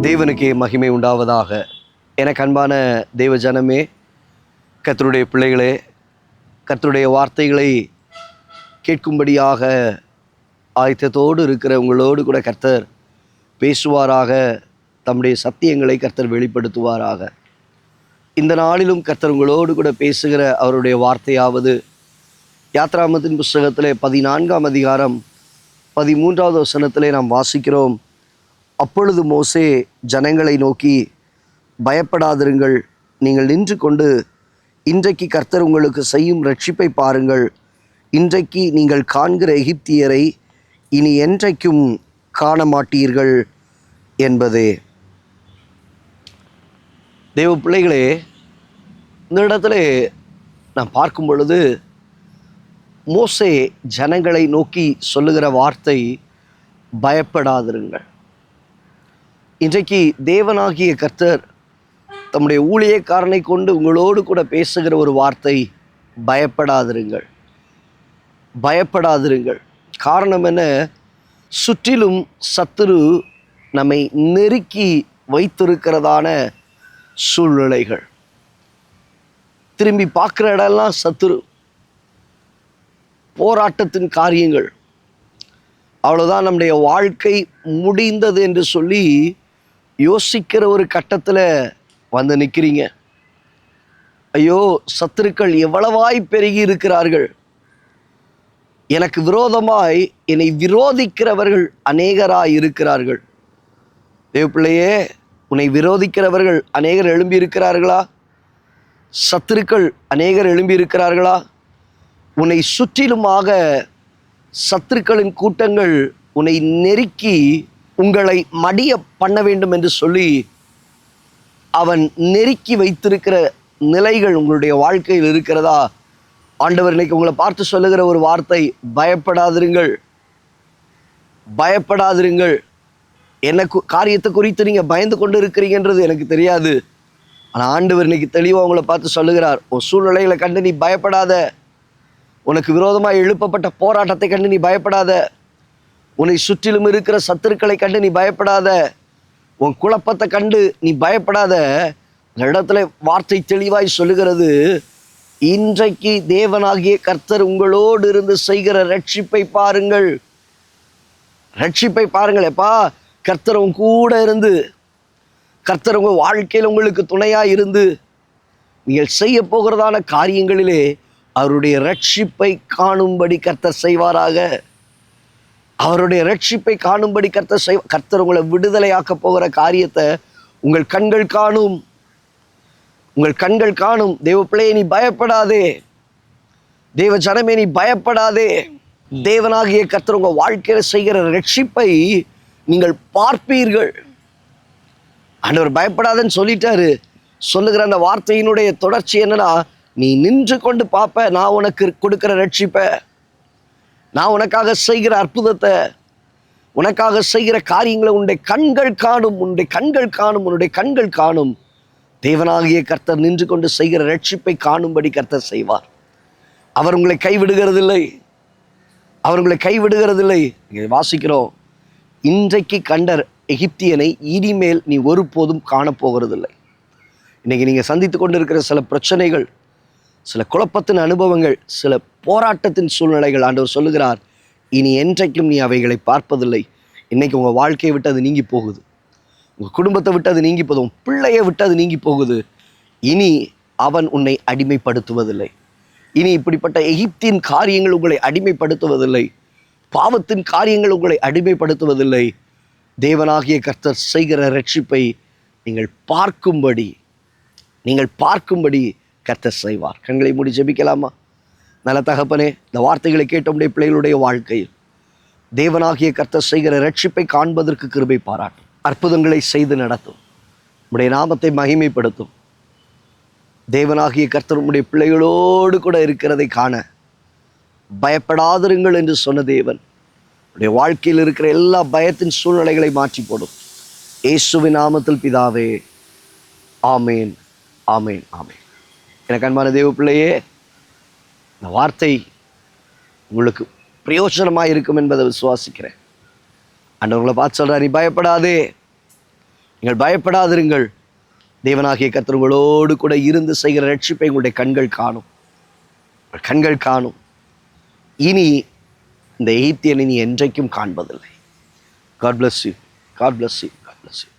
தேவனுக்கே மகிமை உண்டாவதாக. எனக்கு அன்பான தேவ ஜனமே, கர்த்தருடைய பிள்ளைகளே, கர்த்தருடைய வார்த்தைகளை கேட்கும்படியாக ஆயத்தத்தோடு இருக்கிற உங்களோடு கூட கர்த்தர் பேசுவாராக. தம்முடைய சத்தியங்களை கர்த்தர் வெளிப்படுத்துவாராக. இந்த நாளிலும் கர்த்தர் உங்களோடு கூட பேசுகிற அவருடைய வார்த்தையாவது யாத்ராகமத்தின் புஸ்தகத்திலே 14ஆம் அதிகாரம் 13வது வசனத்திலே நாம் வாசிக்கிறோம். அப்பொழுது மோசே ஜனங்களை நோக்கி, பயப்படாதிருங்கள், நீங்கள் நின்று கொண்டு இன்றைக்கு கர்த்தர் உங்களுக்கு செய்யும் இரட்சிப்பை பாருங்கள். இன்றைக்கு நீங்கள் காண்கிற எகிப்தியரை இனி என்றைக்கும் காண மாட்டீர்கள் என்பதே. தேவ பிள்ளைகளே, இந்த இடத்துல நான் பார்க்கும் பொழுது மோசே ஜனங்களை நோக்கி சொல்லுகிற வார்த்தை பயப்படாதிருங்கள். இன்றைக்கு தேவனாகிய கர்த்தர் தம்முடைய ஊழியக்காரனை கொண்டு உங்களோடு கூட பேசுகிற ஒரு வார்த்தை பயப்படாதிருங்கள், பயப்படாதிருங்கள். காரணம் என்ன? சுற்றிலும் சத்துரு நம்மை நெருக்கி வைத்திருக்கிறதான சூழ்நிலைகள். திரும்பி பார்க்குற இடம்லாம் சத்துரு, போராட்டத்தின் காரியங்கள். அவ்வளோதான், நம்முடைய வாழ்க்கை முடிந்தது என்று சொல்லி யோசிக்கிற ஒரு கட்டத்தில் வந்து நிற்கிறீங்க. ஐயோ, சத்துருக்கள் எவ்வளவாய் பெருகி இருக்கிறார்கள், எனக்கு விரோதமாய் என்னை விரோதிக்கிறவர்கள் அநேகராய் இருக்கிறார்கள். தேவப்பிள்ளையே, உன்னை விரோதிக்கிறவர்கள் அநேகர் எழும்பி இருக்கிறார்களா? சத்துருக்கள் அநேகர் எழும்பி இருக்கிறார்களா? உன்னை சுற்றிலுமாக சத்துருக்களின் கூட்டங்கள் உன்னை நெருக்கி உங்களை மடிய பண்ண வேண்டும் என்று சொல்லி அவன் நெருக்கி வைத்திருக்கிற நிலைகள் உங்களுடைய வாழ்க்கையில் இருக்கிறதா? ஆண்டவர் இன்னைக்கு உங்களை பார்த்து சொல்லுகிற ஒரு வார்த்தை, பயப்படாதிருங்கள், பயப்படாதிருங்கள். என்ன காரியத்தை குறித்து நீங்கள் பயந்து கொண்டு இருக்கிறீங்கன்றது எனக்கு தெரியாது. ஆனால் ஆண்டவர் இன்னைக்கு தெளிவாக உங்களை பார்த்து சொல்லுகிறார், உன் சூழ்நிலைகளை கண்டு நீ பயப்படாத, உனக்கு விரோதமாக எழுப்பப்பட்ட போராட்டத்தை கண்டு நீ பயப்படாத, உன்னை சுற்றிலும் இருக்கிற சத்துருக்களை கண்டு நீ பயப்படாத, உன் குழப்பத்தை கண்டு நீ பயப்படாத. இந்த இடத்துல வார்த்தை தெளிவாய் சொல்லுகிறது, இன்றைக்கு தேவனாகிய கர்த்தர் உங்களோடு இருந்து செய்கிற ரட்சிப்பை பாருங்கள், ரட்சிப்பை பாருங்கள். எப்பா, கர்த்தர் உங்க கூட இருந்து, கர்த்தர் உங்கள் வாழ்க்கையில் உங்களுக்கு துணையாக இருந்து நீங்கள் செய்ய போகிறதான காரியங்களிலே அவருடைய ரட்சிப்பை காணும்படி கர்த்தர் செய்வாராக. அவருடைய ரட்சிப்பை காணும்படி கர்த்தர் உங்களை விடுதலையாக்க போகிற காரியத்தை உங்கள் கண்கள் காணும், உங்கள் கண்கள் காணும். தேவ பிள்ளையே, நீ பயப்படாதே, தேவ ஜனமே நீ பயப்படாதே. தேவனாகிய கர்த்தர் உங்கள் வாழ்க்கையில் செய்கிற ரட்சிப்பை நீங்கள் பார்ப்பீர்கள். ஆண்டவர் பயப்படாதன்னு சொல்லிட்டாரு. சொல்லுகிற அந்த வார்த்தையினுடைய தொடர்ச்சி என்னன்னா, நீ நின்று கொண்டு பார்ப்ப, நான் உனக்கு கொடுக்கிற ரட்சிப்பை, நான் உனக்காக செய்கிற அற்புதத்தை, உனக்காக செய்கிற காரியங்களை உன்னுடைய கண்கள் காணும், உன்னுடைய கண்கள் காணும், உன்னுடைய கண்கள் காணும். தேவனாகிய கர்த்தர் நின்று கொண்டு செய்கிற ரட்சிப்பை காணும்படி கர்த்தர் செய்வார். அவர் உங்களை கைவிடுகிறதில்லை, அவர் உங்களை கைவிடுகிறதில்லை. வாசிக்கிறோம், இன்றைக்கு கண்ட எகிப்தியனை இனிமேல் நீ ஒருபோதும் காணப்போகிறதில்லை. இன்னைக்கு நீங்கள் சந்தித்து கொண்டு இருக்கிற சில பிரச்சனைகள், சில குழப்பத்தின் அனுபவங்கள், சில போராட்டத்தின் சூழ்நிலைகள், ஆண்டவர் சொல்லுகிறார், இனி என்றைக்கும் நீ அவைகளை பார்ப்பதில்லை. இன்னைக்கு உங்கள் வாழ்க்கையை விட்டு அது நீங்கி போகுது, உங்கள் குடும்பத்தை விட்டு அது நீங்கி போகுது, உன் பிள்ளையை விட்டு அது நீங்கி போகுது. இனி அவன் உன்னை அடிமைப்படுத்துவதில்லை. இனி இப்படிப்பட்ட எகிப்தின் காரியங்கள் உங்களை அடிமைப்படுத்துவதில்லை, பாவத்தின் காரியங்கள் உங்களை அடிமைப்படுத்துவதில்லை. தேவனாகிய கர்த்தர் செய்கிற ரட்சிப்பை நீங்கள் பார்க்கும்படி கர்த்தர் செய்வார். கண்களை மூடி ஜெபிக்கலாமா? நல்ல தகப்பனே, இந்த வார்த்தைகளை கேட்டோம்டைய பிள்ளைகளுடைய வாழ்க்கையில் தேவனாகிய கர்த்தர் செய்கிற ரட்சிப்பை காண்பதற்கு கிருபை பாராட்டும், அற்புதங்களை செய்து நடத்தும், உம்முடைய நாமத்தை மகிமைப்படுத்தும். தேவனாகிய கர்த்தர் உம்முடைய பிள்ளைகளோடு கூட இருக்கிறதை காண பயப்படாதிருங்கள் என்று சொன்ன தேவன் உடைய வாழ்க்கையில் இருக்கிற எல்லா பயத்தின் சூழ்நிலைகளை மாற்றி போடும். இயேசுவின் நாமத்தில் பிதாவே, ஆமேன், ஆமேன், ஆமேன். எனக்கு அன்பான தேவ பிள்ளையே, இந்த வார்த்தை உங்களுக்கு பிரயோஜனமாக இருக்கும் என்பதை விசுவாசிக்கிறேன். ஆண்டவர்களை பார்த்து சொல்கிறார், நீ பயப்படாதே, நீங்கள் பயப்படாதிருங்கள். தேவனாகிய கர்த்தர் உங்களோடு கூட இருந்து செய்கிற ரட்சிப்பை உங்களுடைய கண்கள் காணும். கண்கள் காணும். இனி இந்த எகிப்தியனை நீ என்றைக்கும் காண்பதில்லை. God bless you. God bless you. God bless you.